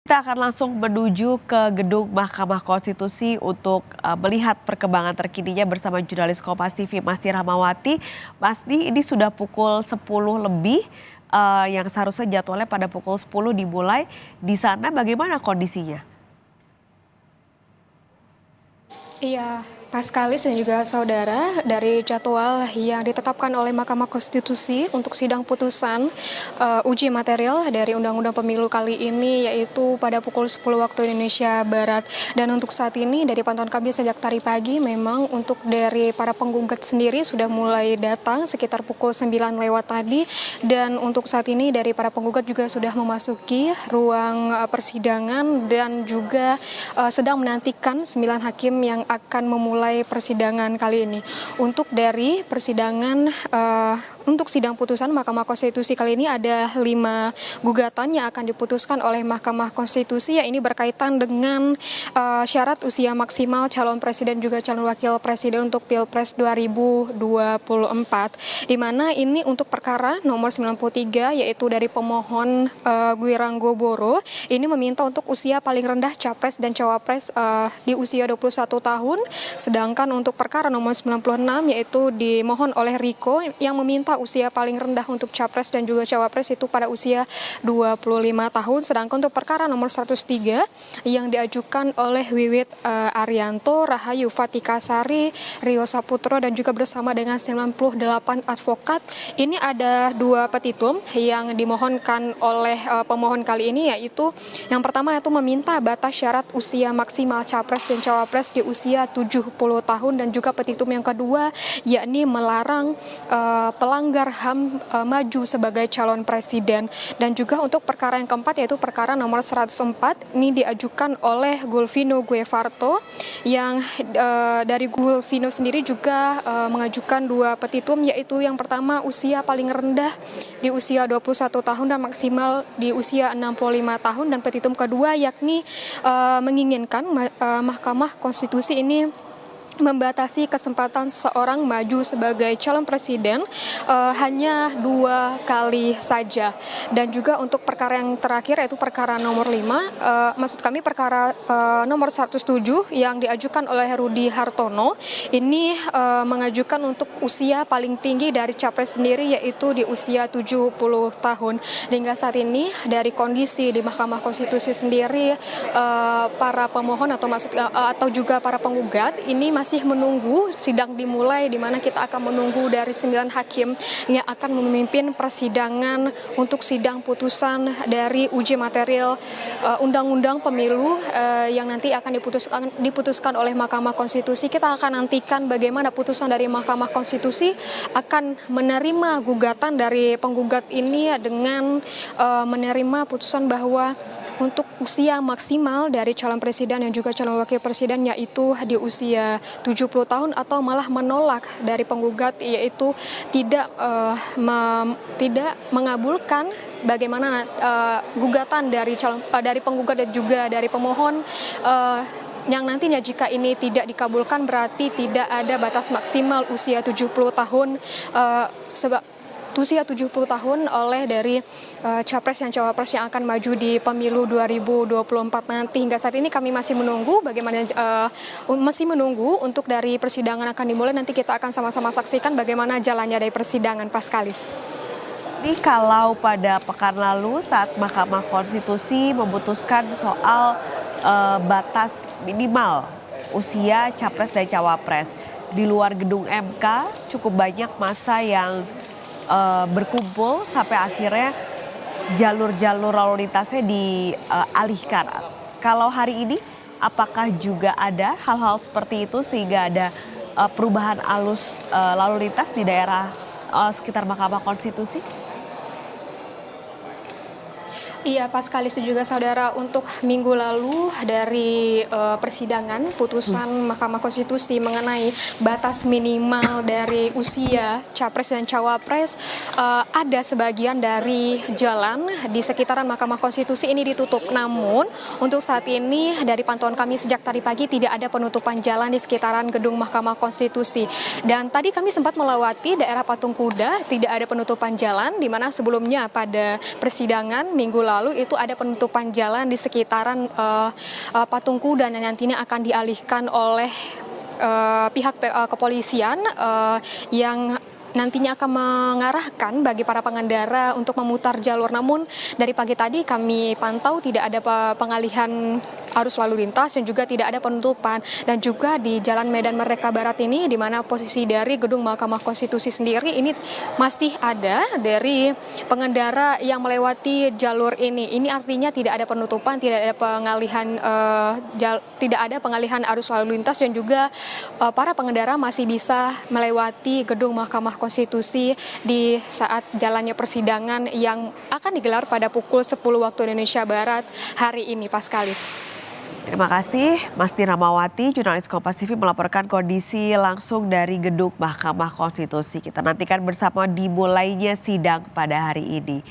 Kita akan langsung menuju ke gedung Mahkamah Konstitusi untuk melihat perkembangan terkininya bersama jurnalis Kompas TV Masni Rahmawati. Masni, ini sudah pukul 10 lebih yang seharusnya jadwalnya pada pukul 10 dimulai. Di sana bagaimana kondisinya? Iya, Paskalis dan juga saudara, dari jadwal yang ditetapkan oleh Mahkamah Konstitusi untuk sidang putusan uji material dari Undang-Undang Pemilu kali ini yaitu pada pukul 10 waktu Indonesia Barat. Dan untuk saat ini dari pantauan kami sejak tadi pagi memang untuk dari para penggugat sendiri sudah mulai datang sekitar pukul 9 lewat tadi. Dan untuk saat ini dari para penggugat juga sudah memasuki ruang persidangan dan juga sedang menantikan 9 hakim yang akan memulai persidangan kali ini. Untuk dari persidangan untuk sidang putusan Mahkamah Konstitusi kali ini ada 5 gugatan yang akan diputuskan oleh Mahkamah Konstitusi, yang ini berkaitan dengan syarat usia maksimal calon presiden juga calon wakil presiden untuk Pilpres 2024, di mana ini untuk perkara nomor 93 yaitu dari pemohon Gwiranggo Boro ini meminta untuk usia paling rendah capres dan cawapres di usia 21 tahun. Sedangkan untuk perkara nomor 96 yaitu dimohon oleh Riko yang meminta usia paling rendah untuk capres dan juga cawapres itu pada usia 25 tahun. Sedangkan untuk perkara nomor 103 yang diajukan oleh Wiwit Arianto, Rahayu Fatikasari, Rio Saputro dan juga bersama dengan 98 advokat, ini ada 2 petitum yang dimohonkan oleh pemohon kali ini, yaitu yang pertama itu meminta batas syarat usia maksimal capres dan cawapres di usia 70 tahun, dan juga petitum yang kedua yakni melarang pelanggar HAM maju sebagai calon presiden. Dan juga untuk perkara yang keempat yaitu perkara nomor 104 ini diajukan oleh Gulvino Guevarto, yang dari Gulvino sendiri juga mengajukan 2 petitum, yaitu yang pertama usia paling rendah di usia 21 tahun dan maksimal di usia 65 tahun, dan petitum kedua yakni menginginkan Mahkamah Konstitusi ini membatasi kesempatan seorang maju sebagai calon presiden hanya 2 kali saja. Dan juga untuk perkara yang terakhir yaitu perkara nomor 5, maksud kami perkara nomor 107 yang diajukan oleh Rudi Hartono, ini mengajukan untuk usia paling tinggi dari capres sendiri yaitu di usia 70 tahun. Hingga saat ini dari kondisi di Mahkamah Konstitusi sendiri, para pemohon atau juga para penggugat ini masih menunggu sidang dimulai, di mana kita akan menunggu dari 9 hakim yang akan memimpin persidangan untuk sidang putusan dari uji material Undang-Undang Pemilu yang nanti akan diputuskan oleh Mahkamah Konstitusi. Kita akan nantikan bagaimana putusan dari Mahkamah Konstitusi akan menerima gugatan dari penggugat ini dengan menerima putusan bahwa untuk usia maksimal dari calon presiden dan juga calon wakil presiden yaitu di usia 70 tahun, atau malah menolak dari penggugat yaitu tidak mengabulkan bagaimana gugatan dari penggugat dan juga dari pemohon, yang nantinya jika ini tidak dikabulkan berarti tidak ada batas maksimal usia 70 tahun usia 70 tahun oleh dari capres dan cawapres yang akan maju di pemilu 2024 nanti. Hingga saat ini kami masih menunggu untuk dari persidangan akan dimulai. Nanti kita akan sama-sama saksikan bagaimana jalannya dari persidangan, Paskalis. Ini kalau pada pekan lalu saat Mahkamah Konstitusi memutuskan soal batas minimal usia capres dan cawapres, di luar gedung MK cukup banyak massa yang berkumpul sampai akhirnya jalur-jalur lalu lintasnya dialihkan. Kalau hari ini apakah juga ada hal-hal seperti itu sehingga ada perubahan alus lalu lintas di daerah sekitar Mahkamah Konstitusi? Iya, Paskalis dan juga saudara, untuk minggu lalu dari persidangan putusan Mahkamah Konstitusi mengenai batas minimal dari usia capres dan cawapres, ada sebagian dari jalan di sekitaran Mahkamah Konstitusi ini ditutup. Namun untuk saat ini dari pantauan kami sejak tadi pagi tidak ada penutupan jalan di sekitaran gedung Mahkamah Konstitusi. Dan tadi kami sempat melewati daerah Patung Kuda, tidak ada penutupan jalan, di mana sebelumnya pada persidangan minggu lalu itu ada penutupan jalan di sekitaran patung kuda dan nantinya akan dialihkan oleh pihak kepolisian yang nantinya akan mengarahkan bagi para pengendara untuk memutar jalur. Namun dari pagi tadi kami pantau tidak ada pengalihan arus lalu lintas dan juga tidak ada penutupan. Dan juga di Jalan Medan Merdeka Barat ini, di mana posisi dari gedung Mahkamah Konstitusi sendiri ini masih ada dari pengendara yang melewati jalur ini. Ini artinya tidak ada penutupan, tidak ada pengalihan arus lalu lintas, dan juga para pengendara masih bisa melewati gedung Mahkamah Konstitusi di saat jalannya persidangan yang akan digelar pada pukul 10 waktu Indonesia Barat hari ini, Paskalis. Terima kasih, Masti Ramawati, jurnalis Kompas TV melaporkan kondisi langsung dari gedung Mahkamah Konstitusi. Kita nantikan bersama dimulainya sidang pada hari ini.